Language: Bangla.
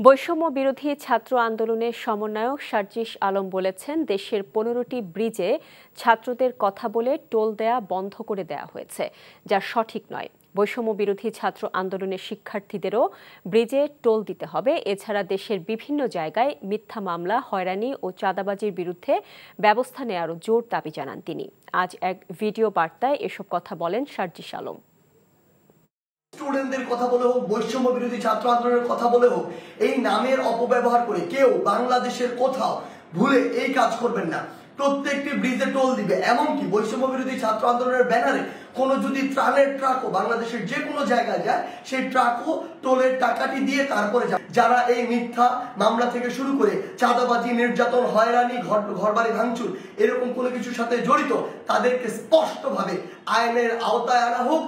বৈষম্য বিরোধী ছাত্র আন্দোলনের সমন্বয়ক সার্জিস আলম বলেছেন, দেশের 15টি ব্রিজে ছাত্রদের কথা বলে টোল দেয়া বন্ধ করে দেয়া হয়েছে, যা সঠিক নয়। বৈষম্য বিরোধী ছাত্র আন্দোলনের শিক্ষার্থীদেরও ব্রিজে টোল দিতে হবে। এছাড়া দেশের বিভিন্ন জায়গায় মিথ্যা মামলা, হয়রানি ও চাঁদাবাজির বিরুদ্ধে ব্যবস্থা নেওয়ারও জোর দাবি জানান তিনি। আজ এক ভিডিও বার্তায় এসব কথা বলেন সার্জিস আলম। স্টুডেন্টদের কথা বলে হোক, বৈষম্য বিরোধী ছাত্র আন্দোলনের কথা বলে হোক, এই নামের অপব্যবহার করে কেউ বাংলাদেশের কোথাও ভুলে এই কাজ করবেন না। প্রত্যেকটি ব্রিজে টোল দিবে, এমনকি বৈষম্য বিরোধী ছাত্র আন্দোলনের ব্যানারে কোনো যদি ত্রাণের ট্রাকও বাংলাদেশের যে কোনো জায়গায় যায়, সেই ট্রাকও টোলের টাকাটি দিয়ে তারপরে যায়। যারা এই মিথ্যা মামলা থেকে শুরু করে চাঁদাবাজি, নির্যাতন, হয়রানি, ঘরবাড়ি ভাঙচুর এরকম কোনো কিছুর সাথে জড়িত, তাদেরকে স্পষ্টভাবে আইনের আওতায় আনা হোক